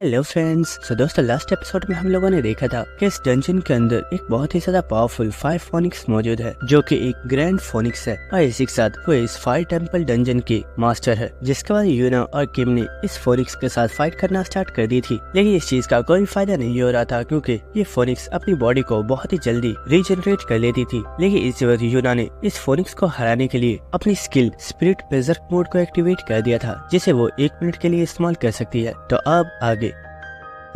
Hello friends. सो दोस्तों, last episode में हम लोगों ने देखा था कि इस डंजन के अंदर एक बहुत ही ज्यादा पावरफुल फायर फोनिक्स मौजूद है, जो कि एक ग्रैंड फोनिक्स है और इसी के साथ वो इस फायर टेम्पल डंजन की मास्टर है। जिसके बाद यूना और किम ने इस फोनिक्स के साथ फाइट करना स्टार्ट कर दी थी, लेकिन इस चीज का कोई फायदा नहीं हो रहा था क्योंकि ये फोनिक्स अपनी बॉडी को बहुत ही जल्दी रीजनरेट कर लेती थी। लेकिन इसी वक्त यूना ने इस फोनिक्स को हराने के लिए अपनी स्किल स्पिरिट बेजर्क मोड को एक्टिवेट कर दिया था, जिसे वो 1 मिनट के लिए इस्तेमाल कर सकती है। तो अब आगे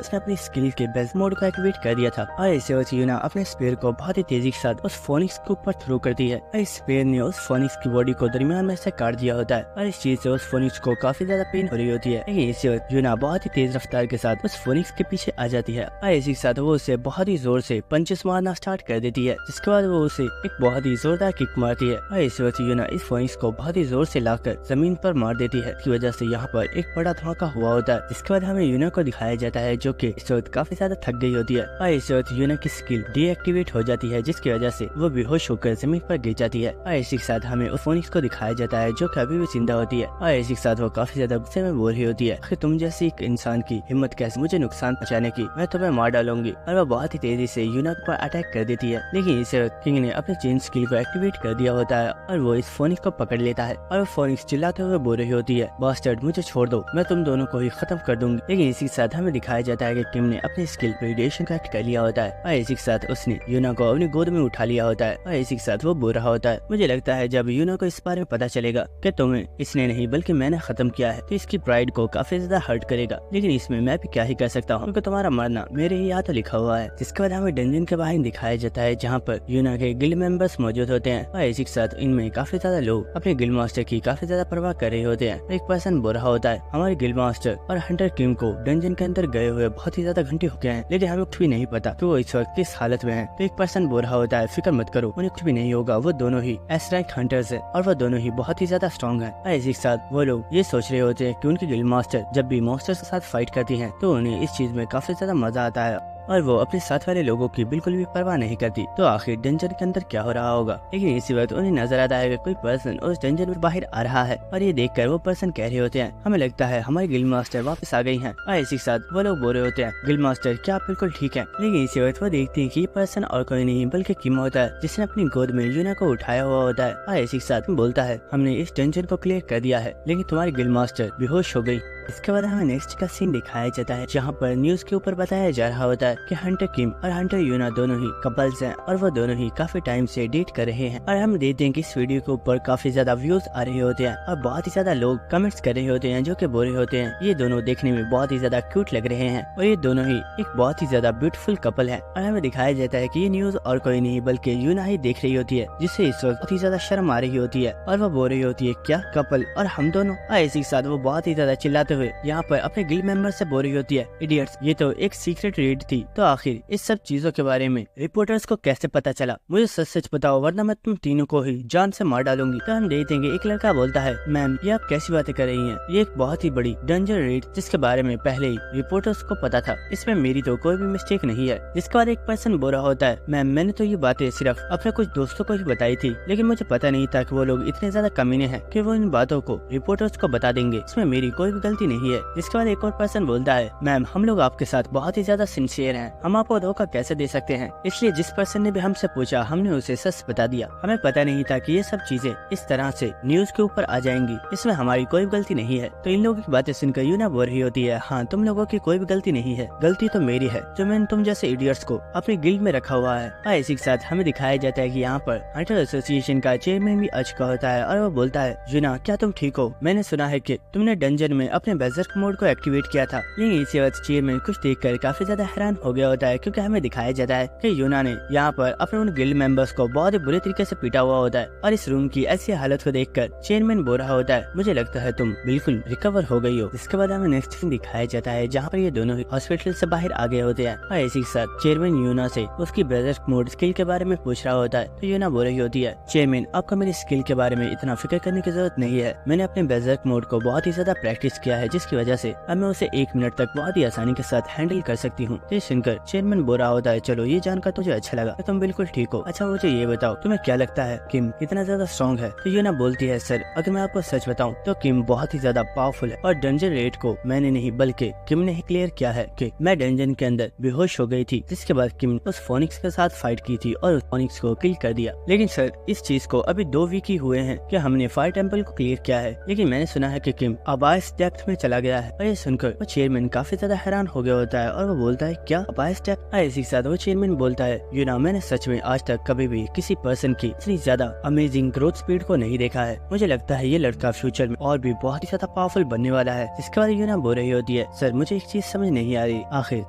उसने अपनी स्किल के बेस्ट मोड को एक्टिवेट कर दिया था और इसे वक्त यूना अपने स्पेयर को बहुत ही तेजी के साथ उस फोनिक्स के ऊपर थ्रो करती है और इस स्पेयर ने उस फोनिक्स की बॉडी को दरमियान में से काट दिया होता है और इस चीज से उस फोनिक्स को काफी ज्यादा पेन हो रही होती है। लेकिन इसी वक्त यूना बहुत ही तेज रफ्तार के साथ उस फोनिक्स के पीछे आ जाती है और इसी के साथ वो उसे बहुत ही जोर से पंचेस मारना स्टार्ट कर देती है, जिसके बाद वो उसे एक बहुत ही जोरदार किक मारती है और इस वक्त यूना इस फोनिक्स को बहुत ही जोर से लाकर जमीन पर मार देती है। इसकी वजह से यहाँ पर एक बड़ा धमाका हुआ होता है, जिसके बाद हमें यूना को दिखाया जाता है जो कि इस वक्त काफी ज्यादा थक गई होती है और इस वक्त यूना की स्किल डीएक्टिवेट हो जाती है, जिसकी वजह से वो बेहोश होकर जमीन पर गिर जाती है और इसी के साथ हमें उस फोनिक्स को दिखाया जाता है जो कि अभी भी जिंदा होती है और इसी के साथ वो काफी ज्यादा गुस्से में बोल रही होती है कि तुम जैसी एक इंसान की हिम्मत कैसे मुझे नुकसान पहुंचाने की, मैं तुम्हें मार डालूंगी। और वो बहुत ही तेजी से यूना पर अटैक कर देती है। लेकिन इस वक्त किंग ने अपने चेन स्किल को एक्टिवेट कर दिया होता है और वो इस फोनिक्स को पकड़ लेता है और वो फोनिक्स चिल्लाते हुए बोल रही होती है, बास्टर्ड मुझे छोड़ दो, मैं तुम दोनों को ही खत्म कर दूंगी। लेकिन इसी के साथ हमें दिखाया जाता है कि किम ने अपनी स्किल रेडिएशन कनेक्ट कर लिया होता है और इसी के साथ उसने यूना को अपनी गोद में उठा लिया होता है और इसी के साथ वो बोल रहा होता है, मुझे लगता है जब यूना को इस बारे में पता चलेगा कि तुम्हें इसने नहीं बल्कि मैंने खत्म किया है तो इसकी प्राइड को काफी ज्यादा हर्ट करेगा, लेकिन इसमें मैं भी क्या ही कर सकता हूँ क्योंकि तुम्हारा मरना मेरे ही हाथों लिखा हुआ है। जिसके बाद हमें डंजन के बाहर दिखाया जाता है जहाँ पर यूना के गिल्ड मेंबर्स मौजूद होते हैं और इसी के साथ इनमें काफी ज्यादा लोग अपने गिल्ड मास्टर की काफी ज्यादा परवाह कर रहे होते हैं। एक पर्सन बोल रहा होता है, हमारे गिल्ड मास्टर और हंटर किम को डंजन के अंदर गए हुए बहुत ही ज्यादा घंटे हो गए हैं, लेकिन हमें कुछ भी नहीं पता कि वो इस वक्त किस हालत में है। तो एक पर्सन बोल रहा होता है, फिक्र मत करो, उन्हें कुछ भी नहीं होगा, वो दोनों ही एस रैंक हंटर्स है और वो दोनों ही बहुत ही ज्यादा स्ट्रॉन्ग है। और इसी के साथ वो लोग ये सोच रहे होते हैं कि उनकी गिल्ड मास्टर जब भी मॉन्स्टर्स के साथ फाइट करती हैं तो उन्हें इस चीज में काफी ज्यादा मजा आता है और वो अपने साथ वाले लोगों की बिल्कुल भी परवाह नहीं करती। तो आखिर डंजन के अंदर क्या हो रहा होगा। लेकिन इसी वक्त उन्हें नजर आता है कि कोई पर्सन उस डंजन में बाहर आ रहा है और ये देखकर वो पर्सन कह रहे होते हैं, हमें लगता है हमारी गिल्ड मास्टर वापस आ गई हैं। और इसी के साथ वो लोग बोल रहे होते हैं, गिल्ड मास्टर क्या आप बिल्कुल ठीक है। लेकिन इसी वक्त वो देखते हैं कि ये पर्सन और कोई नहीं बल्कि किम होता है, जिसने अपनी गोद में यूना को उठाया हुआ होता है और इसी के साथ बोलता है, हमने इस डंजन को क्लियर कर दिया है लेकिन तुम्हारी गिल्ड मास्टर बेहोश हो गई। इसके बाद हमें नेक्स्ट का सीन दिखाया जाता है जहाँ पर न्यूज के ऊपर बताया जा रहा होता है कि हंटर किम और हंटर यूना दोनों ही कपल्स हैं और वो दोनों ही काफी टाइम से डेट कर रहे हैं। और हम देखते हैं कि इस वीडियो के ऊपर काफी ज्यादा व्यूज आ रहे होते हैं और बहुत ही ज्यादा लोग कमेंट्स कर रहे होते हैं जो कि बोल रहे होते हैं ये दोनों देखने में बहुत ही ज्यादा क्यूट लग रहे हैं और ये दोनों ही एक बहुत ही ज्यादा ब्यूटीफुल कपल है। और हमें दिखाया जाता है कि ये न्यूज और कोई नहीं बल्कि यूना ही देख रही होती है, जिससे इस वक्त बहुत ही ज्यादा शर्म आ रही होती है और वो बोल रही होती है, क्या कपल और हम दोनों। और इसी के साथ वो बहुत ही ज्यादा चिल्लाते हुए यहाँ पर गिल्ड मेंबर से बोल रही होती है, इडियट्स ये तो एक सीक्रेट रेड थी। तो आखिर इस सब चीजों के बारे में रिपोर्टर्स को कैसे पता चला, मुझे सच सच बताओ वरना मैं तुम तीनों को ही जान से मार डालूंगी। तो हम देखेंगे एक लड़का बोलता है, मैम ये आप कैसी बातें कर रही हैं, ये एक बहुत ही बड़ी डेंजर रेड जिसके बारे में पहले ही रिपोर्टर्स को पता था, इसमें मेरी तो कोई भी मिस्टेक नहीं है। जिसके बाद एक पर्सन बोल रहा होता है, मैम मैंने तो ये बातें सिर्फ अपने कुछ दोस्तों को ही बताई थी, लेकिन मुझे पता नहीं था कि वो लोग इतने ज्यादा कमीने हैं कि वो इन बातों को रिपोर्टर्स को बता देंगे, इसमें मेरी कोई भी गलती नहीं है। जिसके बाद एक और पर्सन बोलता है, मैम हम लोग आपके साथ बहुत ही ज्यादा सिंसियर हैं, हम आपको धोखा कैसे दे सकते हैं, इसलिए जिस पर्सन ने भी हमसे पूछा हमने उसे सच बता दिया, हमें पता नहीं था कि ये सब चीजें इस तरह से न्यूज के ऊपर आ जाएंगी, इसमें हमारी कोई भी गलती नहीं है। तो इन लोगों की बातें सुनकर यूना बोल रही होती है, हाँ तुम लोगों की कोई भी गलती नहीं है, गलती तो मेरी है जो मैंने तुम जैसे इडियट्स को अपनी गिल्ड में रखा हुआ है। और इसी के साथ हमें दिखाया जाता है कि यहाँ पर हंटर एसोसिएशन का चेयरमैन भी आ चुका होता है और वो बोलता है, यूना क्या तुम ठीक हो, मैंने सुना है कि तुमने डंजन में अपने बेजर्क मोड को एक्टिवेट किया था। इसी वक्त चेयरमैन कुछ देखकर काफी ज्यादा हैरान हो गया होता है क्योंकि हमें दिखाया जाता है कि यूना ने यहाँ पर अपने उन गिल्ड मेंबर्स को बहुत ही बुरे तरीके से पीटा हुआ होता है और इस रूम की ऐसी हालत को देखकर चेयरमैन बोल रहा होता है, मुझे लगता है तुम बिल्कुल रिकवर हो गई हो। इसके बाद हमें नेक्स्ट सीन दिखाया जाता है जहाँ पर ये दोनों ही हॉस्पिटल से बाहर आ गए होते हैं और इसी के साथ चेयरमैन यूना से उसकी बेजर्क मोड स्किल के बारे में पूछ रहा होता है। तो यूना बोल रही होती है, चेयरमैन आपको मेरी स्किल के बारे में इतना फिक्र करने की जरूरत नहीं है, मैंने अपने बेजर्क मोड को बहुत ही ज्यादा प्रैक्टिस किया है जिसकी वजह से अब मैं उसे 1 मिनट तक बहुत ही आसानी के साथ हैंडल कर सकती हूँ। ये सुनकर चेयरमैन बोल रहा होता है, चलो ये जानकर तुझे अच्छा लगा, तुम बिल्कुल ठीक हो। अच्छा मुझे ये बताओ तुम्हें क्या लगता है किम कितना ज्यादा स्ट्रॉन्ग है? तो यूना बोलती है, सर अगर मैं आपको सच बताऊं तो किम बहुत ही ज्यादा पावरफुल है और डंजन रेड को मैंने नहीं बल्कि किम ने ही क्लियर किया है कि मैं डंजन के अंदर बेहोश हो गई थी, जिसके बाद किम उस फोनिक्स के साथ फाइट की थी और उस फोनिक्स को किल कर दिया। लेकिन सर इस चीज को अभी 2 वीक ही हुए हैं कि हमने फायर टेम्पल को क्लियर किया है, लेकिन मैंने सुना है कि किम अबाइस डेप्थ में चला गया है। और ये सुनकर वो चेयरमैन काफी ज्यादा हैरान हो गया होता है और वो बोलता है, क्या अबाइस डेप्थ? इसी के साथ वो चेयरमैन बोलता है, यूना मैंने सच में आज तक कभी भी किसी पर्सन की इतनी ज्यादा अमेजिंग ग्रोथ स्पीड को नहीं देखा है। मुझे लगता है ये लड़का फ्यूचर में और भी बहुत ही ज्यादा पावरफुल बनने वाला है। इसके बाद यूना बोल रही होती है, सर मुझे एक चीज समझ नहीं आ रही, आखिर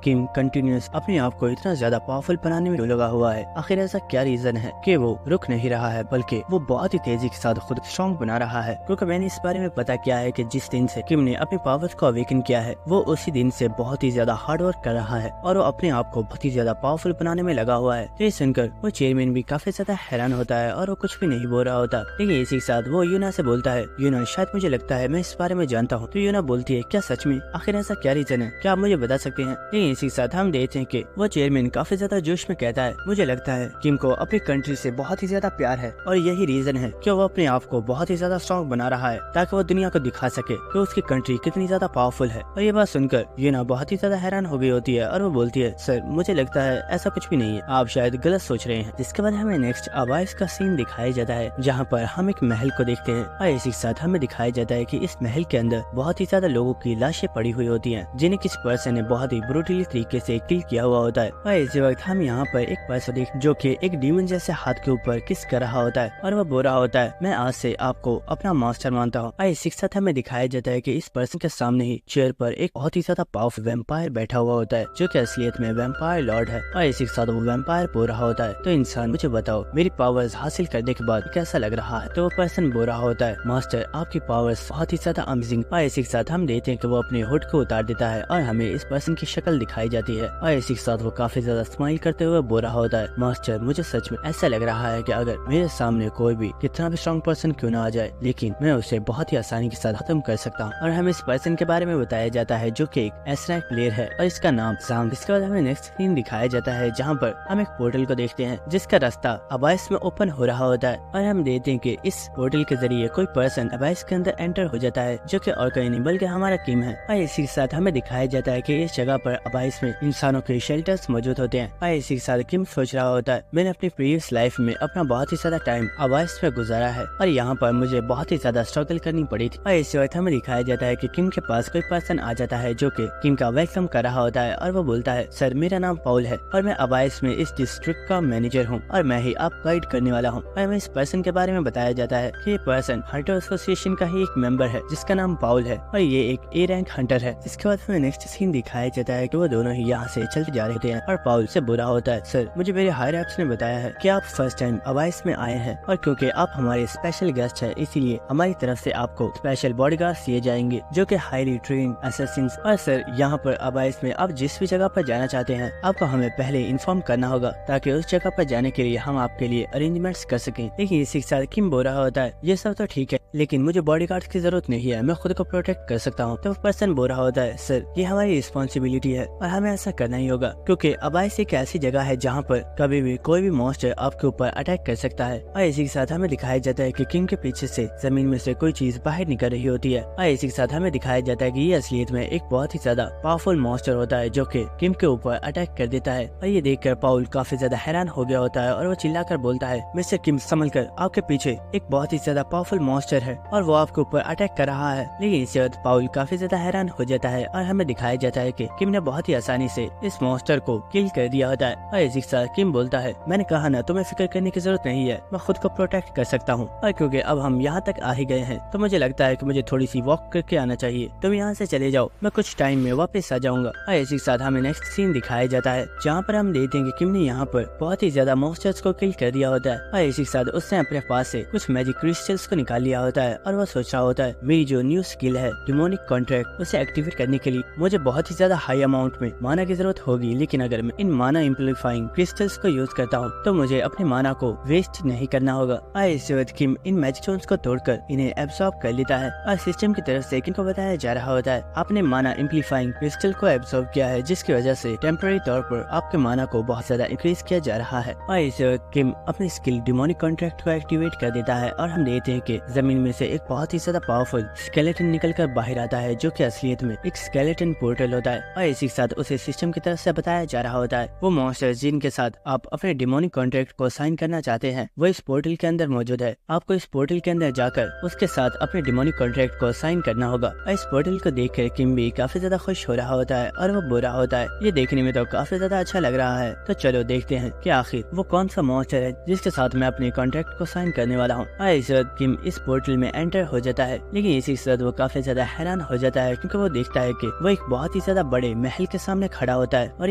किम कंटिन्यूअस अपने आप को इतना ज्यादा पावरफुल बनाने में क्यों लगा हुआ है? आखिर ऐसा क्या रीजन है कि वो रुक नहीं रहा है बल्कि वो बहुत ही तेजी के साथ खुद स्ट्रॉन्ग बना रहा है? क्योंकि मैंने इस बारे में पता किया है कि जिस दिन से किम ने अपनी पावर्स को अवेकन किया है वो उसी दिन से बहुत ही ज्यादा हार्ड वर्क कर रहा है और वो अपने आप को बहुत ही ज्यादा पावरफुल बनाने में लगा हुआ है। ये सुनकर वो चेयरमैन भी काफी ज्यादा हैरान होता है और वो कुछ भी नहीं बोल रहा होता। लेकिन इसी के साथ वो यूना से बोलता है, यूना शायद मुझे लगता है मैं इस बारे में जानता हूँ। तो यूना बोलती है, क्या सच में? आखिर ऐसा क्या रीजन है, क्या आप मुझे बता सकते हैं? लेकिन इसी के साथ हम देखते हैं कि वो चेयरमैन काफी ज्यादा जोश में कहता है, मुझे लगता है किम को अपनी कंट्री से बहुत ही ज्यादा प्यार है और यही रीजन है कि वो अपने आप को बहुत ही ज्यादा स्ट्रॉन्ग बना रहा है ताकि वो दुनिया को दिखा सके कि उसकी कंट्री कितनी ज्यादा पावरफुल है। और ये बात सुनकर यूना बहुत ही ज्यादा हैरान हो गई होती है और वो बोलती है, सर मुझे लगता है ऐसा कुछ भी नहीं है, आप शायद गलत सोच रहे हैं। जिसके बाद हमें नेक्स्ट अबाइस का सीन दिखाया जाता है जहाँ पर हम एक महल को देखते हैं और इसी के साथ हमें दिखाया जाता है कि इस महल के अंदर बहुत ही ज्यादा लोगों की लाशें पड़ी हुई होती हैं जिन्हें किसी पर्सन ने बहुत ही ब्रूटली तरीके से किल किया हुआ होता है। और इसी वक्त हम यहाँ पर एक पर्सन देख जो कि एक डीमन जैसे हाथ के ऊपर किस कर रहा होता है और वो बोल रहा होता है, मैं आज से आपको अपना मास्टर मानता हूँ। और इसी के साथ हमें दिखाया जाता है कि इस पर्सन के सामने ही चेयर पर एक बहुत ही ज्यादा पावरफुल वैम्पायर बैठा हुआ होता है जो कि असलियत में वैम्पायर लॉर्ड है। और इसी के साथ वो वैम्पायर बोल रहा होता है, तो इंसान मुझे बताओ मेरी पावर्स हासिल करने के बाद कैसा लग रहा है? तो वो पर्सन बोल रहा होता है, मास्टर आपकी पावर्स बहुत ही ज्यादा अमेजिंग। और इसी के साथ हम देखते हैं कि वो अपने हुड को उतार देता है और हमें इस पर्सन की शक्ल दिखाई जाती है। और इसी के साथ वो काफी ज्यादा स्माइल करते हुए बोल रहा होता है, मास्टर मुझे सच में ऐसा लग रहा है कि अगर मेरे सामने कोई भी कितना भी स्ट्रॉन्ग पर्सन क्यों ना आ जाए लेकिन मैं उसे बहुत ही आसानी के साथ खत्म कर सकता हूँ। और हमें इस पर्सन के बारे में बताया जाता है जो कि एक एस रैंक प्लेयर है और इसका नाम सांग। इसके बाद हमें नेक्स्ट सीन दिखाया जाता है जहाँ पर हम एक पोर्टल को देखते हैं जिसका रास्ता अबाइस में ओपन हो रहा होता है और हम देखते हैं कि इस पोर्टल के जरिए कोई पर्सन अबाइस के अंदर एंटर हो जाता है जो कि और कहीं नहीं बल्कि हमारा किम है। और इसी के साथ हमें दिखाया जाता है कि इस जगह पर अबाइस में इंसानों के शेल्टर्स मौजूद होते हैं। और इसी के साथ किम सोच रहा होता है, मैंने अपनी प्रीवियस लाइफ में अपना बहुत ही ज्यादा टाइम अबाइस में गुजारा है और यहाँ पर मुझे बहुत ही ज्यादा स्ट्रगल करनी पड़ी थी। और इसी वक्त हमें दिखाया जाता है कि किम के पास कोई पर्सन आ जाता है जो कि किम का वेलकम कर रहा होता है और वो बोलता है, सर मेरा नाम पाउल है और मैं अबाइस में इस डिस्ट्रिक्ट का मैनेजर हूँ और मैं ही आप गाइड करने वाला हूँ। और हमें इस पर्सन के बारे में बताया जाता है कि ये पर्सन हंटर एसोसिएशन का ही एक मेंबर है जिसका नाम पाउल है और ये एक ए रैंक हंटर है। इसके बाद हमें नेक्स्ट सीन दिखाया जाता है कि वो दोनों ही यहाँ से चलते जा रहे हैं और पाउल से बुरा होता है, सर मुझे मेरे हायर एप्स ने बताया है कि आप फर्स्ट टाइम अबाइस में आए हैं और क्योंकि आप हमारे स्पेशल गेस्ट है इसीलिए हमारी तरफ से आपको स्पेशल बॉडीगार्ड्स दिए जाएंगे जो कि हाईली ट्रेन असैसिन्स। और सर यहाँ पर अबाइस में आप जिस भी जगह पर जाना चाहते हैं आपको हमें पहले इन्फॉर्म करना होगा ताकि उस जगह पर जाने के लिए हम आपके लिए अरेंजमेंट्स कर सकें। लेकिन इसी के साथ किम बोल रहा होता है, ये सब तो ठीक है लेकिन मुझे बॉडीगार्ड्स की जरूरत नहीं है, मैं खुद को प्रोटेक्ट कर सकता हूँ। तो पर्सन बोल रहा होता है, सर ये हमारी रिस्पॉन्सिबिलिटी है और हमें ऐसा करना ही होगा क्योंकि अबाइस एक ऐसी जगह है जहाँ पर कभी भी कोई भी मॉन्स्टर आपके ऊपर अटैक कर सकता है। और इसी के साथ हमें दिखाया जाता है कि किम के पीछे से जमीन में से कोई चीज बाहर निकल रही होती है। और इसी के साथ हमें दिखाया जाता है कि ये असलियत में एक बहुत ही ज्यादा पावरफुल मॉन्स्टर होता है जो कि किम के ऊपर अटैक कर देता है। और ये देखकर पाउल काफी ज्यादा हैरान हो गया होता है और वो चिल्लाकर बोलता है, मिस्टर किम संभल कर, आपके पीछे एक बहुत ही ज्यादा पावरफुल मॉन्स्टर है और वो आपके ऊपर अटैक कर रहा है। लेकिन इसी वक्त पाउल काफी ज्यादा हैरान हो जाता है और हमें दिखाया जाता है कि किम ने बहुत ही आसानी से इस मॉन्स्टर को किल कर दिया होता है। और इसी के साथ किम बोलता है, मैंने कहा ना तुम्हें फिक्र करने की जरूरत नहीं है, मैं खुद को प्रोटेक्ट कर सकता हूँ। और क्योंकि अब हम यहाँ तक आ ही गए हैं तो मुझे लगता है कि मुझे थोड़ी सी वॉक करके आना चाहिए, तुम यहाँ से चले जाओ, मैं कुछ टाइम में वापस आ जाऊंगा। और इसी के साथ हमें नेक्स्ट सीन दिखाया जाता है जहाँ पर हम देखते हैं कि किम ने यहाँ पर बहुत ही ज्यादा मॉन्स्टर्स को किल कर दिया होता है। और इसी के साथ उसने अपने पास से कुछ मैजिक क्रिस्टल्स को निकाल लिया होता है और वो सोच रहा होता है, मेरी जो न्यू स्किल है डिमोनिक कॉन्ट्रैक्ट, उसे एक्टिवेट करने के लिए मुझे बहुत ही ज्यादा हाई अमाउंट में माना की जरूरत होगी, लेकिन अगर मैं इन माना इम्प्लीफाइंग क्रिस्टल्स को यूज करता हूँ तो मुझे अपने माना को वेस्ट नहीं करना होगा। इसी वक्त किम इन मैजिक स्टोन्स को तोड़कर इन्हें एब्सॉर्ब कर लेता है और सिस्टम की तरफ से किम को बताया जा रहा होता है आपने माना एम्पलीफाइंग क्रिस्टल को एब्जॉर्ब किया है, जिसकी वजह से टेम्पररी तौर पर आपके माना को बहुत ज्यादा इंक्रीज किया जा रहा है। और इस वक्त किम अपनी स्किल डिमोनिक कॉन्ट्रैक्ट को एक्टिवेट कर देता है और हम देखते हैं कि जमीन में से एक बहुत ही ज्यादा पावरफुल स्केलेटन निकलकर बाहर आता है, जो कि असलियत में एक स्केलेटन पोर्टल होता है। और इसी के साथ उसे सिस्टम की तरफ से बताया जा रहा होता है वो मॉन्स्टर जिनके साथ आप अपने डिमोनिक कॉन्ट्रैक्ट को साइन करना चाहते हैं वो इस पोर्टल के अंदर मौजूद है। आपको इस पोर्टल के अंदर जाकर उसके साथ अपने डिमोनिक कॉन्ट्रैक्ट को साइन करना होगा। और इस पोर्टल को देखकर किम भी काफी ज्यादा खुश हो रहा होता है और वो बुरा होता है। ये देखने में तो काफी ज्यादा अच्छा लग रहा है। तो चलो देखते हैं कि आखिर वो कौन सा मॉन्स्टर है जिसके साथ मैं अपने कॉन्ट्रैक्ट को साइन करने वाला हूँ। और इस वक्त किम इस पोर्टल में एंटर हो जाता है, लेकिन इसी के साथ वो काफी ज्यादा हैरान हो जाता है क्योंकि वो देखता है कि वो एक बहुत ही ज्यादा बड़े महल के सामने खड़ा होता है। और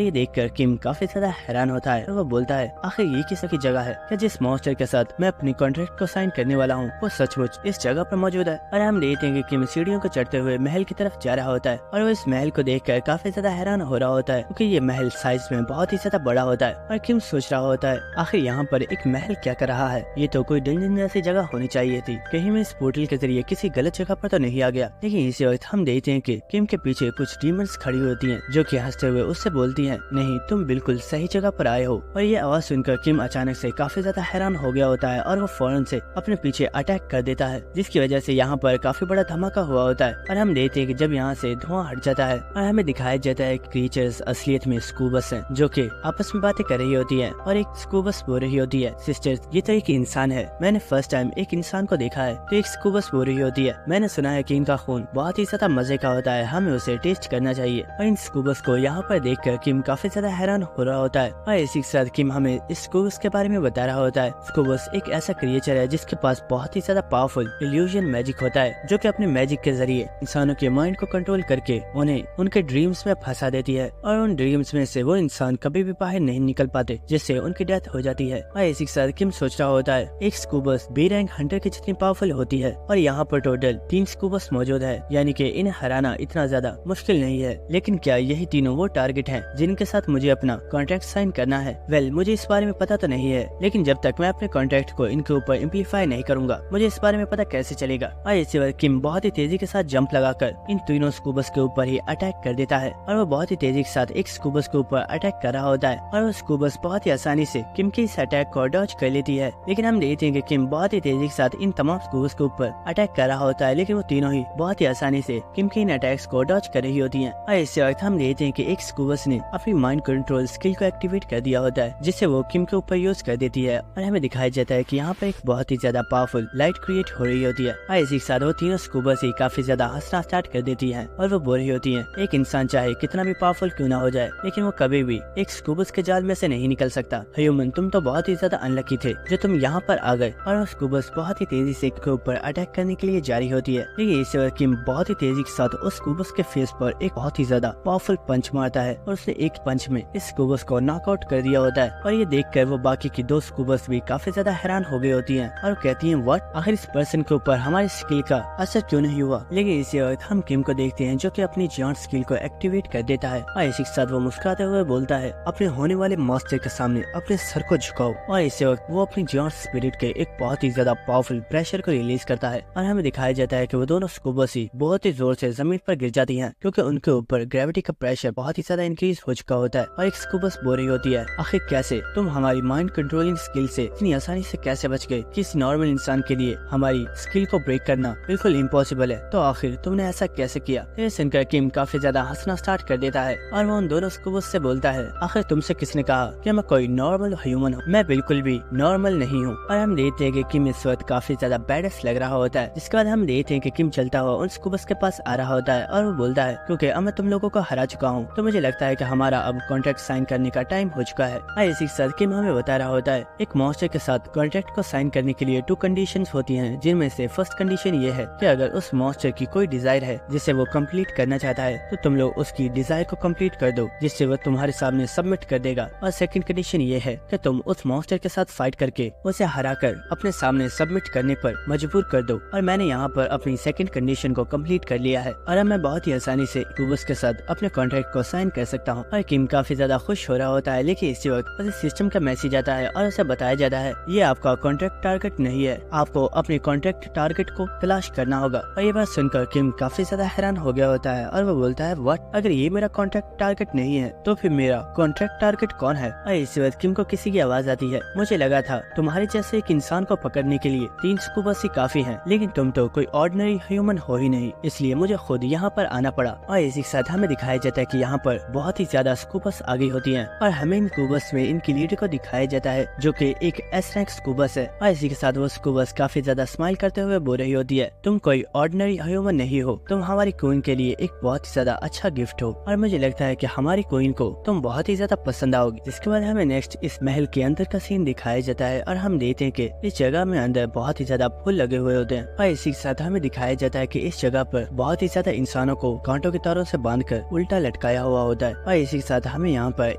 ये देखकर किम काफी ज्यादा हैरान होता है और वो बोलता है आखिर ये किस की जगह है? क्या जिस मॉन्स्टर के साथ मैं अपनी कॉन्ट्रैक्ट को साइन करने वाला हूँ वो सचमुच इस जगह पर मौजूद है? और हम देखते हैं कि किम सीढ़ियों को चढ़ते हुए महल की तरफ जा रहा होता है और वो इस महल को देखकर काफी ज्यादा हैरान हो रहा होता है क्योंकि ये महल साइज में बहुत ही ज्यादा बड़ा होता है। और किम सोच रहा होता है आखिर यहाँ पर एक महल क्या कर रहा है? ये तो कोई डंजन जैसी जगह होनी चाहिए थी, कहीं मैं इस पोर्टल के जरिए किसी गलत जगह पर तो नहीं आ गया। लेकिन इसी वक्त हम देखते हैं कि किम के पीछे कुछ डीमंस खड़ी होती हैं जो कि हंसते हुए उससे बोलती हैं नहीं, तुम बिल्कुल सही जगह पर आए हो। और ये आवाज सुनकर किम अचानक से काफी ज्यादा हैरान हो गया होता है और वो फौरन से अपने पीछे अटैक कर देता है, जिसकी वजह से यहाँ पर काफी बड़ा धमाका हुआ होता है। और हम देखते हैं कि जब यहाँ से धुआं हट जाता है और हमें दिखाया जाता है क्रीचर्स असलियत में स्कूबस हैं जो कि आपस में बातें कर रही होती है। और एक स्कूबस बोल रही होती है सिस्टर्स ये तो एक इंसान है, मैंने फर्स्ट टाइम एक इंसान को देखा है। तो एक स्कूबस बोल रही होती है मैंने सुना है कि इनका खून बहुत ही ज्यादा मजे का होता है, हमें उसे टेस्ट करना चाहिए। और इन स्कूबस को यहाँ पर देखकर किम काफी ज्यादा हैरान हो रहा होता है। और इसी के साथ किम हमें इस स्कूबस के बारे में बता रहा होता है। स्कूबस एक ऐसा क्रिएचर है जिसके पास बहुत ही ज्यादा पावरफुल इल्यूजन मैजिक होता है, जो कि अपने मैजिक के जरिए इंसानों के माइंड को कंट्रोल करके उन्हें उनके ड्रीम्स में फंसा देती है। और उन ड्रीम्स में से वो इंसान कभी भी बाहर नहीं निकल पाते, जिससे उनकी डेथ हो जाती है। और इसी के साथ किम सोच रहा होता है एक स्कूबस बी रैंक हंटर की जितनी पावरफुल होती है और यहाँ पर टोटल 3 स्कूबस मौजूद है, यानी कि इन्हें हराना इतना ज्यादा मुश्किल नहीं है। लेकिन क्या यही तीनों वो टारगेट हैं जिनके साथ मुझे अपना कॉन्ट्रैक्ट साइन करना है? वेल, मुझे इस बारे में पता तो नहीं है, लेकिन जब तक मैं अपने कॉन्ट्रैक्ट को इनके ऊपर इम्प्लीफाई नहीं करूंगा मुझे इस बारे में पता कैसे चलेगा? और इसी वक्त किम बहुत ही तेजी के साथ जंप लगाकर इन तीनों स्कूबस के ऊपर ही अटैक कर देता है और वो बहुत ही तेजी के साथ एक स्कूबस के ऊपर अटैक कर रहा होता है और वो स्कूबस बहुत ही आसानी से किम के इस अटैक को डॉज कर लेती है। लेकिन हम देखते हैं कि किम बहुत ही तेजी के साथ इन तमाम स्कूबस के ऊपर अटैक कर रहा होता है, लेकिन वो तीनों ही बहुत ही आसानी से किम के इन अटैक्स को डॉज कर रही होती हैं। और इसी वक्त हम देखते हैं कि एक स्कूबस ने अपनी माइंड कंट्रोल स्किल को एक्टिवेट कर दिया होता है, जिससे वो किम के ऊपर यूज कर देती है। और हमें दिखाया जाता है कि यहाँ पर एक बहुत ही ज्यादा पावरफुल लाइट क्रिएट हो रही होती है। और इसी के साथ वो तीनों स्कूबस ही काफी ज्यादा हंसना स्टार्ट कर देती है और वो बोल रही होती है एक इंसान चाहे कितना भी पावरफुल क्यों ना हो जाए, लेकिन वो कभी भी एक स्कूबस के जाल में से नहीं निकल सकता। ह्यूमन, तुम तो बहुत ही ज्यादा अनलकी थे जो तुम यहाँ पर आ गए। और वो स्कूबस बहुत ही तेजी से के ऊपर अटैक करने के लिए जारी होती है, लेकिन इस वक्त किम बहुत ही तेजी के साथ उस स्कूबस के फेस पर एक बहुत ही ज्यादा पावरफुल पंच मारता है और उसने एक पंच में इस स्कूबस को नॉकआउट कर दिया होता है। और ये देखकर वो बाकी की 2 स्कूबस भी काफी ज्यादा हैरान हो गई होती हैं और कहती हैं व्हाट, आखिर इस पर्सन के ऊपर हमारी स्किल का असर क्यों नहीं हुआ? लेकिन इसी वक्त हम किम को देखते हैं जो कि अपनी जायंट स्किल को एक्टिवेट कर देता है और इसी के साथ वो मुस्कुराते हुए बोलता है अपने होने वाले मास्टर के सामने अपने सर को झुकाओ। और इसी वक्त वो अपनी जायंट स्पिरिट के एक बहुत ही ज्यादा पावरफुल प्रेशर को रिलीज करता है और हमें दिखाया जाता है कि वो दोनों स्कूबस ही बहुत ही जोर से जमीन पर गिर जाती हैं क्योंकि उनके ऊपर ग्रेविटी का प्रेशर बहुत ही ज्यादा इंक्रीज हो चुका होता है। और एक स्कूबस बोल रही होती है आखिर कैसे तुम हमारी माइंड कंट्रोलिंग स्किल से इतनी आसानी से कैसे बच गए? किसी नॉर्मल इंसान के लिए हमारी स्किल को ब्रेक करना बिल्कुल इम्पॉसिबल है, तो आखिर तुमने ऐसा कैसे किया? ये सुनकर किम काफी ज्यादा हंसना स्टार्ट कर देता है और वो उन दोनों स्कूबस से बोलता है आखिर तुमसे किसने कहा कि मैं कोई नॉर्मल ह्यूमन हूँ? मैं बिल्कुल भी नॉर्मल नहीं हूँ। और हम देखते हैं कि किम इस वक्त काफी ज्यादा बैडस लग रहा होता है, जिसके बाद हम देखते हैं कि किम चलता हुआ उन स्कूबस के पास आ रहा होता है और वो बोलता है क्योंकि अब मैं तुम लोगों को हरा चुका हूँ तो मुझे लगता है कि हमारा अब कॉन्ट्रैक्ट साइन करने का टाइम हो चुका है। और इसी के साथ किम हमें बता रहा होता है एक मॉन्स्टर के साथ कॉन्ट्रैक्ट को साइन करने के लिए 2 कंडीशंस होती हैं, जिनमें से फर्स्ट कंडीशन ये है कि अगर उस मॉन्स्टर की कोई डिजायर है जिसे वो कंप्लीट करना चाहता है तो तुम लोग उसकी डिजायर को कंप्लीट कर दो, जिससे वो तुम्हारे सामने सबमिट कर देगा। और सेकंड कंडीशन ये है कि तुम उस मॉन्स्टर के साथ फाइट करके उसे हराकर अपने सामने सबमिट करने पर मजबूर कर दो। और मैंने यहाँ पर अपनी सेकंड कंडीशन को कंप्लीट कर लिया है और अब मैं बहुत ही आसानी से स्कूबस के साथ अपने कॉन्ट्रैक्ट को साइन कर सकता हूँ। और किम काफी ज्यादा खुश हो रहा होता है, लेकिन इसी वक्त उसे सिस्टम का मैसेज आता है और उसे बताया जाता है ये आपका कॉन्ट्रैक्ट टारगेट नहीं है, आपको अपने कॉन्ट्रैक्ट टारगेट को तलाश करना होगा। और ये बात सुनकर सुनकर किम काफी ज्यादा हैरान हो गया होता है और वो बोलता है व्हाट, अगर ये मेरा कॉन्ट्रैक्ट टारगेट नहीं है तो फिर मेरा कॉन्ट्रैक्ट टारगेट कौन है। और इसी वक्त किम को किसी की आवाज आती है, मुझे लगा था तुम्हारे जैसे एक इंसान को पकड़ने के लिए 3 स्कूबस ही काफी हैं, लेकिन तुम तो कोई ऑर्डिनरी ह्यूमन हो ही नहीं, इसलिए मुझे खुद यहाँ पर आना पड़ा। और इसी के साथ हमें दिखाया जाता है कि यहाँ पर बहुत ही ज्यादा स्कूबस आ गई होती हैं और हमें इन स्कूबस में इनकी लीडर को दिखाया जाता है जो कि एक एस रैंक स्कूबस है। और इसी के साथ वो स्कूबस काफी ज्यादा स्माइल करते हुए बोल रही होती है, तुम कोई ऑर्डिनरी ह्यूमन नहीं हो, तुम हमारी क्वीन के लिए एक बहुत ही ज्यादा अच्छा गिफ्ट हो और मुझे लगता है कि हमारी क्वीन को तुम बहुत ही ज्यादा पसंद आओगी। जिसके बाद हमें नेक्स्ट इस महल के अंदर का सीन दिखाया जाता है और हम देखते हैं कि इस जगह में अंदर बहुत ही ज्यादा फूल लगे हुए होते हैं। और इसी के साथ हमें दिखाया जाता है कि इस जगह पर बहुत ही ज्यादा इंसानों को कांटों के तारों से बांधकर उल्टा लटकाया हुआ होता है। और इसी के साथ हमें यहाँ पर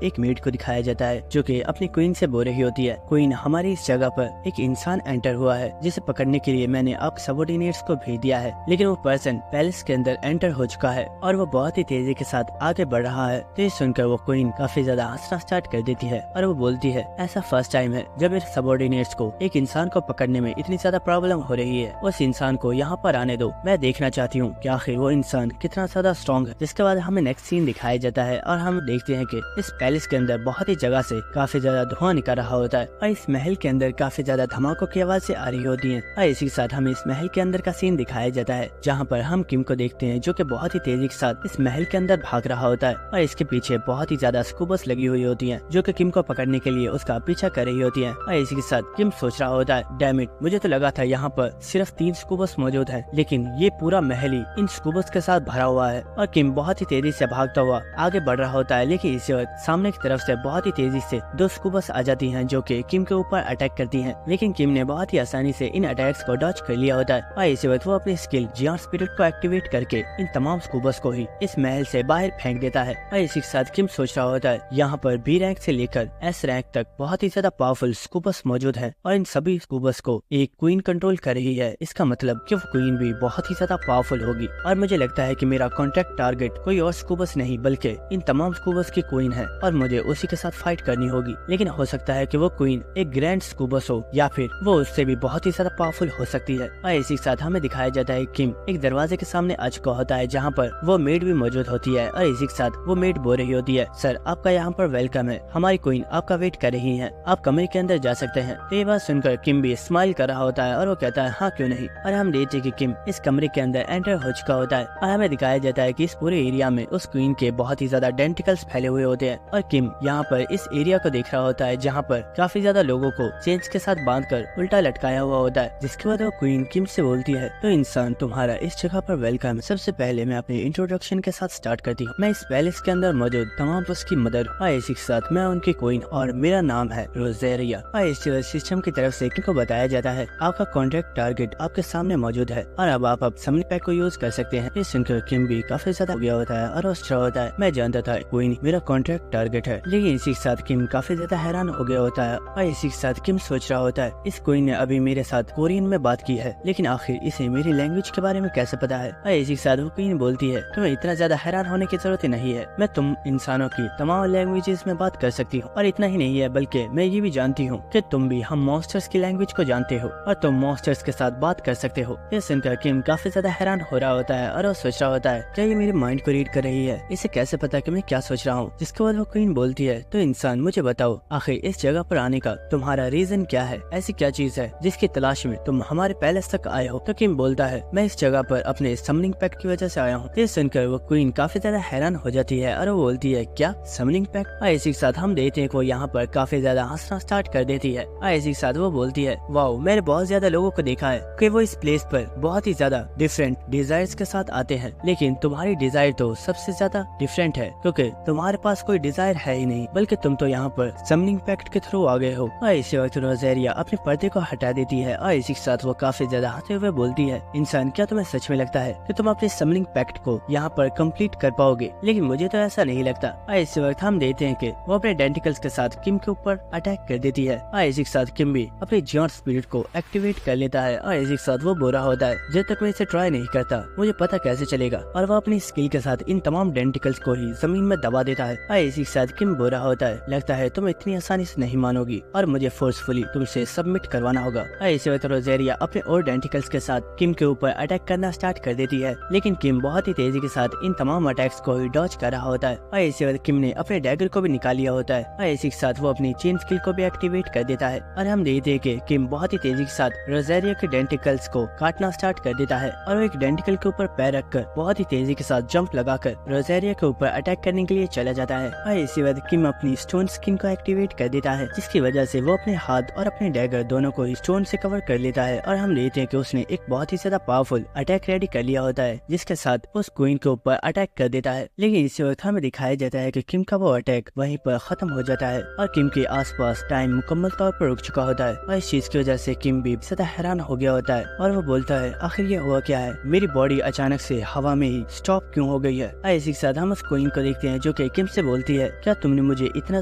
एक मेड को दिखाया जाता है जो कि अपनी क्वीन से बोल रही होती है, क्वीन हमारी इस जगह पर एक इंसान एंटर हुआ है जिसे पकड़ने के लिए मैंने आप सबऑर्डिनेट्स को भेज दिया है, लेकिन वो पर्सन पैलेस के अंदर एंटर हो चुका है और वो बहुत ही तेजी के साथ आगे बढ़ रहा है। तो ये सुनकर वो क्वीन काफी ज्यादा हंसना स्टार्ट कर देती है और वो बोलती है, ऐसा फर्स्ट टाइम है जब मेरे सबऑर्डिनेट्स को एक इंसान को पकड़ने में इतनी ज्यादा प्रॉब्लम हो रही है। उस इंसान को यहाँ पर आने दो, मैं देखना चाहती हूँ कि आखिर वो इंसान कितना ज्यादा स्ट्रॉन्ग है। जिसके बाद हमें नेक्स्ट सीन दिखाया जाता है और हम देखते हैं कि इस पैलेस के अंदर बहुत ही जगह से काफी ज्यादा धुआं निकल रहा होता है और इस महल के अंदर काफी ज्यादा धमाकों की आवाजें आ रही होती हैं। और इसी के साथ हमें इस महल के अंदर का सीन दिखाया जाता है जहाँ पर हम किम को देखते हैं जो कि बहुत ही तेजी के साथ इस महल के अंदर भाग रहा होता है और इसके पीछे बहुत ही ज्यादा स्कूबस लगी हुई होती हैं जो कि किम को पकड़ने के लिए उसका पीछा कर रही होती हैं। और इसी के साथ किम सोच रहा होता है, डैम इट, मुझे तो लगा था यहाँ पर सिर्फ 3 स्कूबस मौजूद है, लेकिन ये पूरा महल ही इन स्कूबस के साथ भरा हुआ है। और किम बहुत ही तेजी से भागता हुआ आगे बढ़ रहा होता है, लेकिन इसी वक्त सामने की तरफ से बहुत ही तेजी से 2 स्कूबस आ जाती हैं जो कि किम के ऊपर अटैक करती हैं, लेकिन किम ने बहुत ही आसानी से इन अटैक्स को डॉज कर लिया होता है। और इसी वक्त वो अपनी स्किल जियांट स्पिरिट को एक्टिवेट करके इन तमाम स्कूबस को ही इस महल से बाहर फेंक देता है। और इसी के साथ किम सोच रहा होता है, यहाँ पर बी रैंक से लेकर एस रैंक तक बहुत ही ज्यादा पावरफुल स्कूबस मौजूद है और इन सभी स्कूबस को एक क्वीन कंट्रोल कर रही है। इसका मतलब कि वो क्वीन भी बहुत ही ज्यादा पावरफुल होगी और मुझे लगता है कि मेरा कॉन्ट्रैक्ट टारगेट कोई और स्कूबस नहीं बल्कि इन तमाम स्कूबस की क्वीन है और मुझे उसी के साथ फाइट करनी होगी। लेकिन हो सकता है कि वो क्वीन एक ग्रैंड स्कूबस हो या फिर वो उससे भी बहुत ही ज्यादा पावरफुल हो सकती है। और इसी के साथ हमें दिखाया जाता है किम एक दरवाजे के सामने आ चुका होता है जहाँ पर वो मेड भी मौजूद होती है और इसी के साथ वो मेड बोल रही होती है, सर आपका यहाँ पर वेलकम है, हमारी क्वीन आपका वेट कर रही है, आप कमरे के अंदर जा सकते हैं। तो ये बात सुनकर किम भी स्माइल कर रहा होता है और वो कहता है हाँ क्यों नहीं। और हम देखते हैं कि किम इस कमरे के अंदर एंटर हो चुका होता है और हमें दिखाया जाता है कि इस पूरे एरिया में उस क्वीन के बहुत ही ज्यादा डेंटिकल्स फैले हुए होते हैं और किम यहाँ पर इस एरिया को देख रहा होता है जहाँ पर काफी ज्यादा लोगों को चेन्स के साथ बांधकर उल्टा लटकाया हुआ होता है। जिसके बाद वो क्वीन किम से बोलती है, तो इंसान तुम्हारा इस जगह पर वेलकम। सबसे पहले मैं अपने इंट्रोडक्शन के साथ स्टार्ट करती हूँ। मैं इस पैलेस के अंदर मौजूद तमाम उसकी मदर और इसी के साथ मैं उनकी क्वीन और मेरा नाम है रोजेरिया। और इस सिस्टम की तरफ से किम को बताया जाता है आपका कॉन्ट्रैक्ट टारगेट आपके सामने मौजूद है और अब आप समनी पैक को यूज कर सकते हैं। ये सुनकर किम भी काफी ज्यादा हो गया होता है और सोच रहा होता है मैं जानता था क्वीन मेरा कॉन्ट्रैक्ट टारगेट है, लेकिन इसी के साथ किम काफी ज्यादा हैरान हो गया होता है। और इसी के साथ किम सोच रहा होता है इस क्वीन ने अभी मेरे साथ कोरियन में बात की है, लेकिन आखिर इसे मेरी लैंग्वेज के बारे में कैसे पता है। और इसी के साथ वो क्वीन बोलती है तुम्हें इतना ज्यादा हैरान होने की जरूरत नहीं है, मैं तुम इंसानों की तमाम लैंग्वेजेस में बात कर सकती हूँ और इतना ही नहीं है बल्कि मैं ये भी जानती हूँ कि तुम भी हम मॉन्स्टर्स की लैंग्वेज को जानते हो और तुम मॉन्स्टर्स के साथ बात कर सकते हो। ये सुनकर किम काफी ज्यादा हैरान हो रहा होता है और वो सोच रहा होता है क्या ये मेरे माइंड को रीड कर रही है, इसे कैसे पता कि मैं क्या सोच रहा हूँ। जिसके बाद वो क्वीन बोलती है तो इंसान मुझे बताओ आखिर इस जगह पर आने का तुम्हारा रीजन क्या है, ऐसी क्या चीज है जिसकी तलाश में तुम हमारे पैलेस तक आए हो। तो किम बोलता है मैं इस जगह पर अपने समनिंग पैक्ट की वजह से आया हूँ। ये सुनकर वो क्वीन काफी ज्यादा हैरान हो जाती है और वो बोलती है क्या समनिंग पैक्ट। और इसी के साथ हम देखते हैं वो यहाँ पर काफी ज्यादा हंसना स्टार्ट कर देती है। और इसी के साथ वो बोलती है वाओ मैंने बहुत ज्यादा लोगों को देखा है कि वो इस प्लेस पर बहुत ही ज्यादा डिफरेंट डिजायर्स के साथ आते हैं, लेकिन तुम्हारी डिजायर तो सबसे ज्यादा डिफरेंट है क्योंकि तुम्हारे पास कोई डिजायर है ही नहीं, बल्कि तुम तो यहाँ पर समनिंग पैक्ट के थ्रू आ गए हो। और इसी वक्त रोजेरिया अपने पर्दे को हटा देती है और इसी के साथ वो काफी ज्यादा हंसते हुए बोलती है इंसान क्या तुम्हें सच में लगता है कि तुम अपने समनिंग पैक्ट को यहाँ पर कंप्लीट कर पाओगे, लेकिन मुझे तो ऐसा नहीं लगता। और इसी वक्त हम देखते हैं कि वो अपने डेंटिकल्स के साथ किम के ऊपर अटैक कर देती है और इसी के साथ किम भी अपने जियांट स्पिरिट को एक्टिवेट कर लेता है। और इसी के साथ वो बोल रहा होता है जब तक मैं इसे ट्राई नहीं करता मुझे पता कैसे चलेगा, और वो अपनी स्किल के साथ इन तमाम डेंटिकल्स को ही जमीन में दबा देता है। और इसी के साथ किम बोल रहा होता है लगता है तुम इतनी आसानी से नहीं मानोगी और मुझे फोर्सफुली तुमसे सबमिट करवाना होगा। और इसी वक्त रोजेरिया अपने और डेंटिकल्स के साथ किम के ऊपर अटैक करना स्टार्ट कर देती है, लेकिन किम बहुत ही तेजी के साथ इन तमाम अटैक्स को डॉज कर रहा होता है और इसी वक्त किम ने अपने डैगर को भी निकाल लिया होता है और इसी के साथ वो अपनी चेन स्किल को भी एक्टिवेट कर देता है और हम देखते हैं कि किम बहुत ही तेजी के साथ रोजेरिया के डेंटिकल्स को काटना स्टार्ट कर देता है और वो एक डेंटिकल के ऊपर पैर रखकर बहुत ही तेजी के साथ जंप लगाकर रोजेरिया के ऊपर अटैक करने के लिए चला जाता है और इसी वक्त किम अपनी स्टोन स्किन को एक्टिवेट कर देता है, जिसकी वजह से वो अपने हाथ और अपने डैगर दोनों को स्टोन से कवर कर लेता है और हम देखते हैं कि उसने एक बहुत ही ज्यादा पावरफुल अटैक रेडी कर लिया होता है, जिसके साथ उस क्वीन के ऊपर अटैक कर देता है। लेकिन इसी वक्त हमें दिखाया जाता है कि किम का वो अटैक वहीं पर खत्म हो जाता है और किम के आसपास टाइम मुकम्मल तौर पर रुक चुका होता है और इस चीज की वजह से किम भी ज्यादा हैरान हो गया होता है और वो बोलता है आखिर ये हुआ क्या है, मेरी बॉडी अचानक से हवा में ही स्टॉप क्यों हो गई है। और इसी के साथ हम उस क्वीन को देखते हैं जो कि किम से बोलती है क्या तुमने मुझे इतना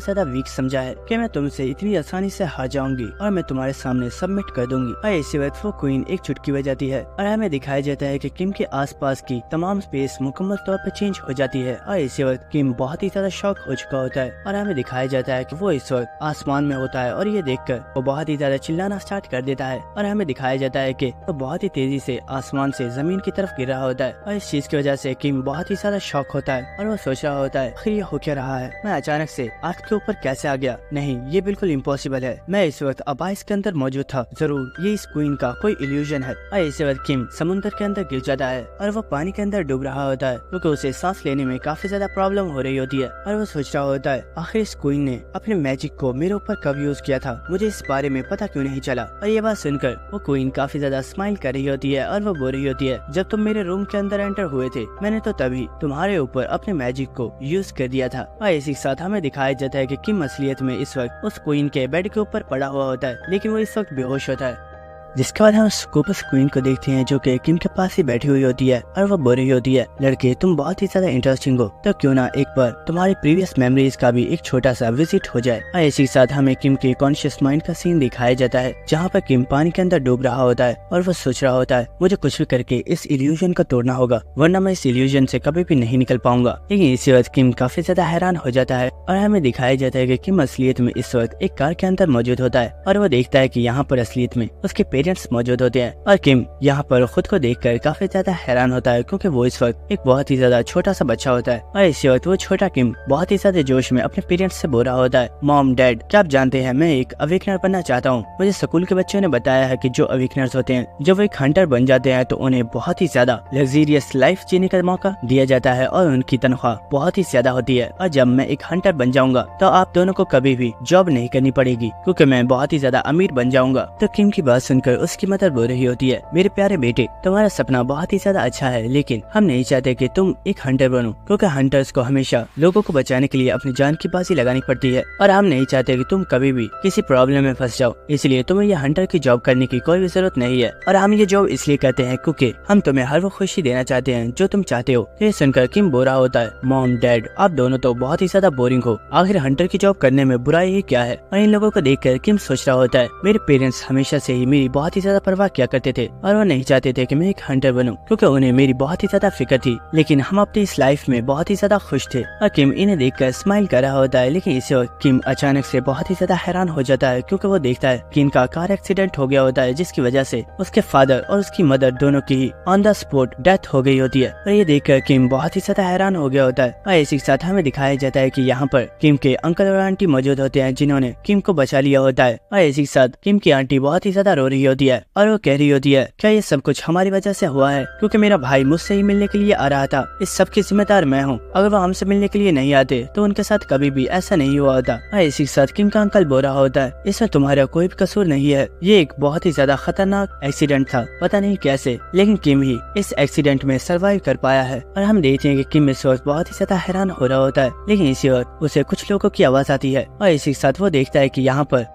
ज्यादा वीक समझा है कि मैं तुमसे इतनी आसानी से हार जाऊंगी और मैं तुम्हारे सामने सबमिट कर दूंगी। और इसी वक्त वो क्वीन एक चुटकी बज जाती है और हमें दिखाया जाता है कि किम के आसपास की तमाम स्पेस मुकम्मल तौर पर चेंज हो जाती है और इसी वक्त किम बहुत ही ज्यादा शॉक हो चुका होता है और हमें दिखाया जाता है कि वो इस वक्त आसमान में होता है और ये देखकर वो बहुत ही ज्यादा चिल्लाना स्टार्ट कर देता है और हमें दिखाया जाता है कि वो बहुत ही तेजी से आसमान से जमीन की तरफ गिर रहा होता है और इस चीज की वजह से किम बहुत ही ज्यादा शॉक होता है और वो सोच रहा होता है आखिर ये हो क्या रहा है, मैं अचानक से आग के ऊपर कैसे आ गया, नहीं ये बिल्कुल इम्पॉसिबल है, मैं इस वक्त अबाइस के अंदर मौजूद था, जरूर ये इस क्वीन का कोई इल्यूजन है। और इसी वक्त किम समुद्र के अंदर गिर जाता है और वो पानी के अंदर डूब रहा होता है क्योंकि उसे सांस लेने में काफी ज्यादा प्रॉब्लम हो रही होती है और वो सोच रहा होता है आखिर इस क्वीन ने अपने मैजिक को मेरे ऊपर कब यूज किया था, मुझे इस बारे में पता क्यों नहीं चला। और ये बात सुनकर वो क्वीन काफी ज्यादा स्माइल कर रही होती है और वो बोल रही होती है जब तुम मेरे रूम के अंदर एंटर हुए थे मैंने तो तभी तुम्हारे ऊपर अपने मैजिक को यूज कर दिया था। और इसी के साथ हमें दिखाया जाता है कि किम असलियत में इस वक्त उस क्वीन के बेड के ऊपर पड़ा हुआ होता है, लेकिन वो इस वक्त बेहोश होता है। जिसके बाद हम स्कूपस क्वीन को देखते हैं जो कि किम के पास ही बैठी हुई होती है और वो बोल रही होती है लड़के तुम बहुत ही ज्यादा इंटरेस्टिंग हो, तो क्यों ना एक बार तुम्हारी प्रीवियस मेमोरीज का भी एक छोटा सा विजिट हो जाए। और इसी के साथ हमें किम के कॉन्शियस माइंड का सीन दिखाया जाता है जहाँ पर किम पानी के अंदर डूब रहा होता है और वो सोच रहा होता है मुझे कुछ भी करके इस इल्यूजन को तोड़ना होगा वरना मैं इस इल्यूजन से कभी भी नहीं निकल पाऊंगा। लेकिन इसी वक्त किम काफी ज्यादा हैरान हो जाता है और हमें दिखाया जाता है कि किम असलियत में इस वक्त एक कार के अंदर मौजूद होता है और वो देखता है कि यहाँ पर असलियत में उसके पेरेंट्स मौजूद होते हैं और किम यहाँ पर खुद को देखकर काफी ज्यादा हैरान होता है क्योंकि वो इस वक्त एक बहुत ही ज्यादा छोटा सा बच्चा होता है और इसी वक्त वो छोटा किम बहुत ही ज्यादा जोश में अपने पेरेंट्स से बोल रहा होता है मॉम डैड क्या आप जानते हैं मैं एक अवेकनर बनना चाहता हूँ। मुझे स्कूल के बच्चों ने बताया है कि जो अवेकनर्स होते हैं जब वो एक हंटर बन जाते हैं तो उन्हें बहुत ही ज्यादा लग्जरियस लाइफ जीने का मौका दिया जाता है और उनकी तनख्वाह बहुत ही ज्यादा होती है और जब मैं एक हंटर बन जाऊंगा तो आप दोनों को कभी भी जॉब नहीं करनी पड़ेगी क्योंकि मैं बहुत ही ज्यादा अमीर बन जाऊंगा। तो किम की बात सुनकर उसकी मदर बोल रही होती है मेरे प्यारे बेटे तुम्हारा सपना बहुत ही ज्यादा अच्छा है लेकिन हम नहीं चाहते कि तुम एक हंटर बनो क्योंकि हंटर्स को हमेशा लोगों को बचाने के लिए अपनी जान की बाजी लगानी पड़ती है और हम नहीं चाहते कि तुम कभी भी किसी प्रॉब्लम में फंस जाओ, इसलिए तुम्हें ये हंटर की जॉब करने की कोई भी जरूरत नहीं है और हम ये जॉब इसलिए करते हैं क्योंकि हम तुम्हें हर वो खुशी देना चाहते हैं जो तुम चाहते हो। ये सुनकर किम बोल रहा होता है मॉम डैड आप दोनों तो बहुत ही ज्यादा बोरिंग हो, आखिर हंटर की जॉब करने में बुराई ही क्या है। और इन लोगों को देखकर किम सोच रहा होता है मेरे पेरेंट्स हमेशा से ही मेरी बहुत ही ज्यादा परवाह किया करते थे और वो नहीं चाहते थे कि मैं एक हंटर बनूं क्योंकि उन्हें मेरी बहुत ही ज्यादा फिक्र थी, लेकिन हम अपनी इस लाइफ में बहुत ही ज्यादा खुश थे। और किम इन्हें देखकर स्माइल कर रहा होता है लेकिन इसी वक्त किम अचानक से बहुत ही ज्यादा हैरान हो जाता है क्योंकि वो देखता है कि इनका कार एक्सीडेंट हो गया होता है जिसकी वजह से उसके फादर और उसकी मदर दोनों की ही ऑन द स्पॉट डेथ हो गई होती है। और ये देखकर किम बहुत ही ज्यादा हैरान हो गया होता है और इसी के साथ हमें दिखाया जाता है कि यहाँ पर किम के अंकल और आंटी मौजूद होते हैं जिन्होंने किम को बचा लिया होता है। और इसी के साथ किम की आंटी बहुत ही ज्यादा रो रही होती है और वो कह रही होती है क्या ये सब कुछ हमारी वजह से हुआ है क्योंकि मेरा भाई मुझसे ही मिलने के लिए आ रहा था, इस सब की जिम्मेदार मैं हूँ, अगर वो हमसे मिलने के लिए नहीं आते तो उनके साथ कभी भी ऐसा नहीं हुआ होता। और इसी के साथ किम का अंकल बोल रहा होता है इसमें तुम्हारा कोई भी कसूर नहीं है, ये एक बहुत ही ज्यादा खतरनाक एक्सीडेंट था, पता नहीं कैसे लेकिन किम ही इस एक्सीडेंट में सर्वाइव कर पाया है। और हम देखते हैं कि किम इस वक्त बहुत ही ज्यादा हैरान हो रहा होता है लेकिन इसी वक्त उसे कुछ लोगों की आवाज आती है और इसी के साथ वो देखता है कि यहाँ पर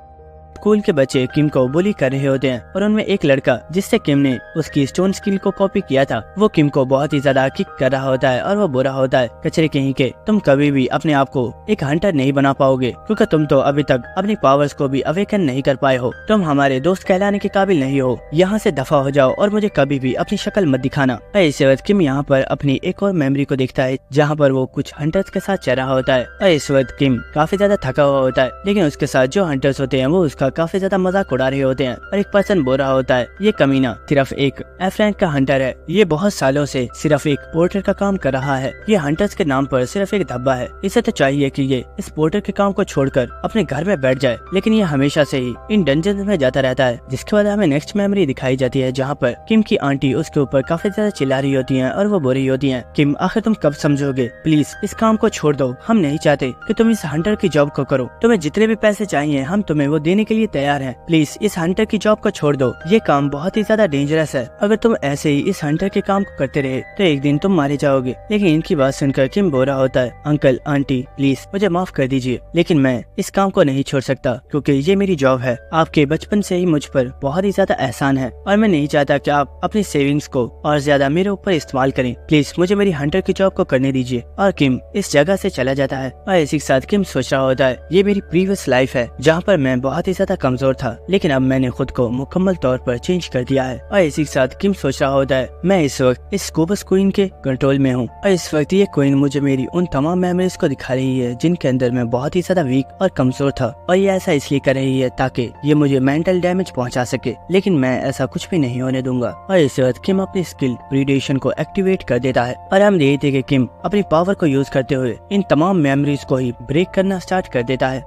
स्कूल के बच्चे किम को बुली कर रहे होते हैं और उनमें एक लड़का जिससे किम ने उसकी स्टोन स्किल को कॉपी किया था वो किम को बहुत ही ज्यादा किक कर रहा होता है और वो बोल रहा होता है कचरे कहीं के तुम कभी भी अपने आप को एक हंटर नहीं बना पाओगे क्योंकि तुम तो अभी तक अपनी पावर्स को भी अवेकन नहीं कर पाए हो, तुम हमारे दोस्त कहलाने के काबिल नहीं हो, यहाँ से दफा हो जाओ और मुझे कभी भी अपनी शक्ल मत दिखाना। इसी वक्त किम यहाँ पर अपनी एक और मेमोरी को देखता है जहाँ पर वो कुछ हंटर्स के साथ चल रहा होता है और इस वक्त किम काफी ज्यादा थका हुआ होता है लेकिन उसके साथ जो हंटर्स होते हैं वो उसका काफी ज्यादा मजाक उड़ा रहे होते हैं और एक पर्सन बोल रहा होता है ये कमीना सिर्फ एक एफ रैंक का हंटर है, ये बहुत सालों से सिर्फ एक पोर्टर का काम कर रहा है, ये हंटर्स के नाम पर सिर्फ एक धब्बा है, इसे तो चाहिए कि ये इस पोर्टर के काम को छोड़कर अपने घर में बैठ जाए, लेकिन ये हमेशा से ही इन डंजन में जाता रहता है। जिसके बाद हमें नेक्स्ट मेमोरी दिखाई जाती है जहाँ पर किम की आंटी उसके ऊपर काफी ज्यादा चिल्ला रही होती है और वो बोल रही होती है किम आखिर तुम कब समझोगे, प्लीज इस काम को छोड़ दो, हम नहीं चाहते कि तुम इस हंटर की जॉब को करो, तुम्हें जितने भी पैसे चाहिए हम तुम्हें वो देने के लिए तैयार हैं, प्लीज इस हंटर की जॉब को छोड़ दो, ये काम बहुत ही ज्यादा डेंजरस है, अगर तुम ऐसे ही इस हंटर के काम को करते रहे तो एक दिन तुम मारे जाओगे। लेकिन इनकी बात सुनकर किम बोल रहा होता है अंकल आंटी प्लीज मुझे माफ कर दीजिए, लेकिन मैं इस काम को नहीं छोड़ सकता क्योंकि ये मेरी जॉब है, आपके बचपन से ही मुझ पर बहुत ही ज्यादा एहसान है और मैं नहीं चाहता कि आप अपनी सेविंग्स को और ज्यादा मेरे ऊपर इस्तेमाल करें, प्लीज मुझे मेरी हंटर की जॉब को करने दीजिए। और किम इस जगह से चला जाता है और इसी के साथ किम सोच रहा होता है ये मेरी प्रीवियस लाइफ है जहाँ पर मैं बहुत ही ज्यादा कमजोर था, लेकिन अब मैंने खुद को मुकम्मल तौर पर चेंज कर दिया है। और इसी के साथ किम सोच रहा होता है मैं इस वक्त इस स्कूबस क्वीन के कंट्रोल में हूँ और इस वक्त ये क्वीन मुझे मेरी उन तमाम मेमोरीज को दिखा रही है जिनके अंदर मैं बहुत ही ज्यादा वीक और कमजोर था, और ये ऐसा इसलिए कर रही है ताकि ये मुझे मेंटल डैमेज पहुंचा सके, लेकिन मैं ऐसा कुछ भी नहीं होने दूंगा। और इस वक्त किम अपनी स्किल प्रीडेशन को एक्टिवेट कर देता है और हम देखते हैं कि किम अपनी पावर को यूज करते हुए इन तमाम मेमोरीज को ही ब्रेक करना स्टार्ट कर देता है।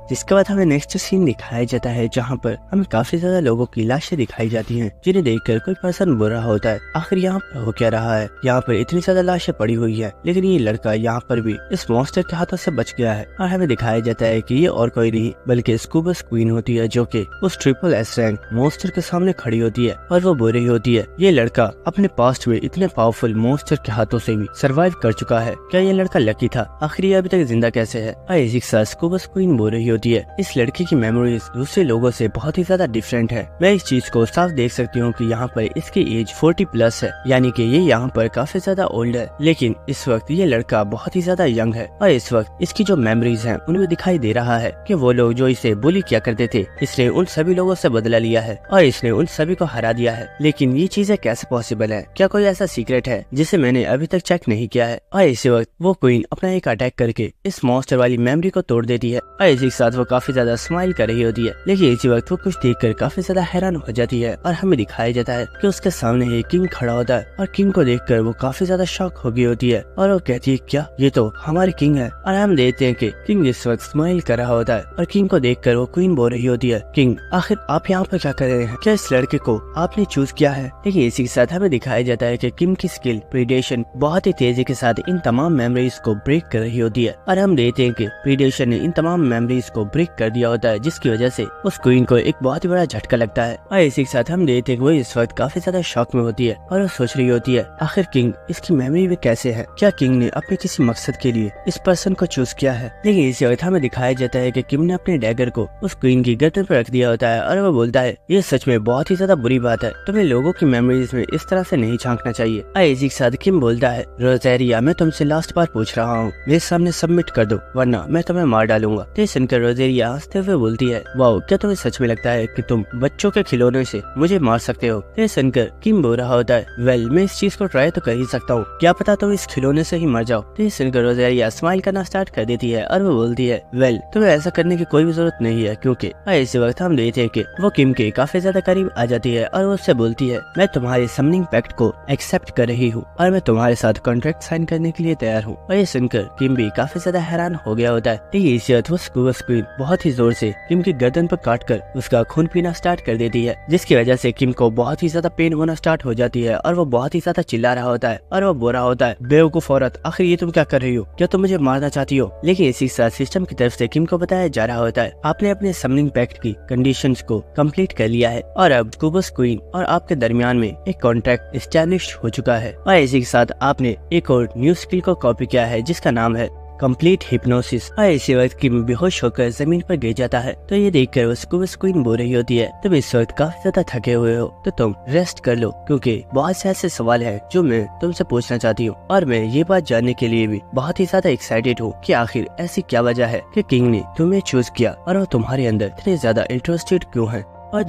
जिसके बाद हमें नेक्स्ट सीन दिखाया जाता है जहाँ पर हमें काफी ज्यादा लोगों की लाशें दिखाई जाती हैं जिन्हें देखकर कोई पर्सन बोल रहा होता है आखिर यहाँ पर हो क्या रहा है, यहाँ पर इतनी ज्यादा लाशें पड़ी हुई है, लेकिन ये लड़का यहाँ पर भी इस मॉन्स्टर के हाथों से बच गया है। और हमें दिखाया जाता है कि ये और कोई नहीं बल्कि स्कूबस क्वीन होती है जो कि उस ट्रिपल एस रैंक मॉन्स्टर के सामने खड़ी होती है और वो बोल रही होती है ये लड़का अपने पास्ट में इतने पावरफुल मॉन्स्टर के हाथों से भी सर्वाइव कर चुका है, क्या ये लड़का लकी था, आखिर ये अभी तक जिंदा कैसे है। और इसी के साथ स्कूबस क्वीन बोल रही होती है इस लड़की की मेमोरीज दूसरे लोगों से बहुत ही ज्यादा डिफरेंट है, मैं इस चीज को साफ देख सकती हूँ कि यहाँ पर इसकी एज 40+ है, यानी कि ये यहाँ पर काफी ज्यादा ओल्ड है, लेकिन इस वक्त ये लड़का बहुत ही ज्यादा यंग है। और इस वक्त इसकी जो मेमोरीज हैं उनमें दिखाई दे रहा है कि वो लोग जो इसे बुली किया करते थे इसने उन सभी लोगों से बदला लिया है और इसने उन सभी को हरा दिया है। लेकिन ये चीजें कैसे पॉसिबल है, क्या कोई ऐसा सीक्रेट है जिसे मैंने अभी तक चेक नहीं किया है। और इसी वक्त वो क्वीन अपना एक अटैक करके इस मॉन्स्टर वाली मेमोरी को तोड़ देती है और इसी के साथ वो काफी ज्यादा स्माइल कर रही होती है, लेकिन इसी वक्त वो कुछ देखकर काफी ज्यादा हैरान हो जाती है और हमें दिखाया जाता है कि उसके सामने एक किंग खड़ा होता है और किंग को देखकर वो काफी ज्यादा शॉक हो गई होती है और वो कहती है क्या ये तो हमारे किंग है। और हम देखते हैं कि किंग इस वक्त स्माइल कर रहा होता है और किंग को देखकर वो क्वीन बोल रही होती है किंग आखिर आप यहाँ पर क्या कर रहे हैं, क्या इस लड़के को आपने चूज किया है। लेकिन इसी के साथ हमें दिखाया जाता है कि किंग की स्किल प्रीडेशन बहुत ही तेजी के साथ इन तमाम मेमोरीज को ब्रेक कर रही होती है और हम देखते हैं कि प्रीडेशन ने इन तमाम मेमोरीज को ब्रेक कर दिया होता है, जिसकी वजह से उस क्वीन को एक बहुत ही बड़ा झटका लगता है। और इसी के साथ हम देखते हैं कि वो इस वक्त काफी ज्यादा शॉक में होती है और वो सोच रही होती है आखिर किंग इसकी मेमोरी में कैसे है, क्या किंग ने अपने किसी मकसद के लिए इस पर्सन को चूज किया है। लेकिन इसी वक्त हमें दिखाया जाता है कि किम ने अपने डैगर को उस क्वीन की गर्दन पर रख दिया होता है और वो बोलता है ये सच में बहुत ही ज्यादा बुरी बात है, तुम्हें लोगों की मेमोरीज में इस तरह से नहीं झांकना चाहिए। और इसी के साथ किम बोलता है रोजेरिया मैं तुमसे लास्ट बार पूछ रहा हूँ, मेरे सामने सबमिट कर दो वरना मैं तुम्हें मार डालूंगा। तो सुनकर रोजेरिया हंसते हुए बोलती है वाओ क्या तुम्हें सच में लगता है कि तुम बच्चों के खिलौने से मुझे मार सकते हो। ये सुनकर किम बोल रहा होता है वेल मैं इस चीज को ट्राई तो कर ही सकता हूँ, क्या पता तुम इस खिलौने से ही मर जाओ। तो ये सुनकर रोजेरिया स्माइल करना स्टार्ट कर देती है और वो बोलती है वेल तुम्हें ऐसा करने की कोई भी जरूरत नहीं है क्योंकि इसी वक्त हम देखते हैं कि वो किम के काफी ज्यादा करीब आ जाती है और वो उससे बोलती है मैं तुम्हारे समनिंग पैक्ट को एक्सेप्ट कर रही हूँ और मैं तुम्हारे साथ कॉन्ट्रैक्ट साइन करने के लिए तैयार हूँ। और ये सुनकर किम भी काफी ज्यादा हैरान हो गया होता है। इसी वक्त वो स्कूबस क्वीन बहुत ही जोर से किम की गर्दन पर काट कर उसका खून पीना स्टार्ट कर देती है, जिसकी वजह से किम को बहुत ही ज्यादा पेन होना स्टार्ट हो जाती है और वो बहुत ही ज्यादा चिल्ला रहा होता है और वो बोल रहा होता है बेवकूफ औरत आखिर ये तुम क्या कर रही हो, क्या तुम मुझे मारना चाहती हो। लेकिन इसी साथ सिस्टम की तरफ से किम को बताया जा रहा होता है आपने अपने समनिंग पैक्ट की कंडीशंस को कंप्लीट कर लिया है और अब स्कूबस क्वीन और आपके दरमियान में एक कॉन्ट्रैक्ट एस्टैब्लिश हो चुका है। और इसी के साथ आपने एक और न्यू स्किल को कॉपी किया है जिसका नाम है कंप्लीट हिप्नोसिस। और इसी वक्त किम बेहोश होकर जमीन पर गिर जाता है। तो ये देखकर वो स्कूबस क्वीन बोल रही होती है तुम इस वक्त काफी ज्यादा थके हुए हो तो तुम रेस्ट कर लो क्योंकि बहुत से ऐसे सवाल हैं जो मैं तुमसे पूछना चाहती हूँ और मैं ये बात जानने के लिए भी बहुत ही ज्यादा एक्साइटेड हूँ कि आखिर ऐसी क्या वजह है कि किंग ने तुम्हें चूज किया और वो तुम्हारे अंदर इतने ज्यादा इंटरेस्टेड क्यों है। और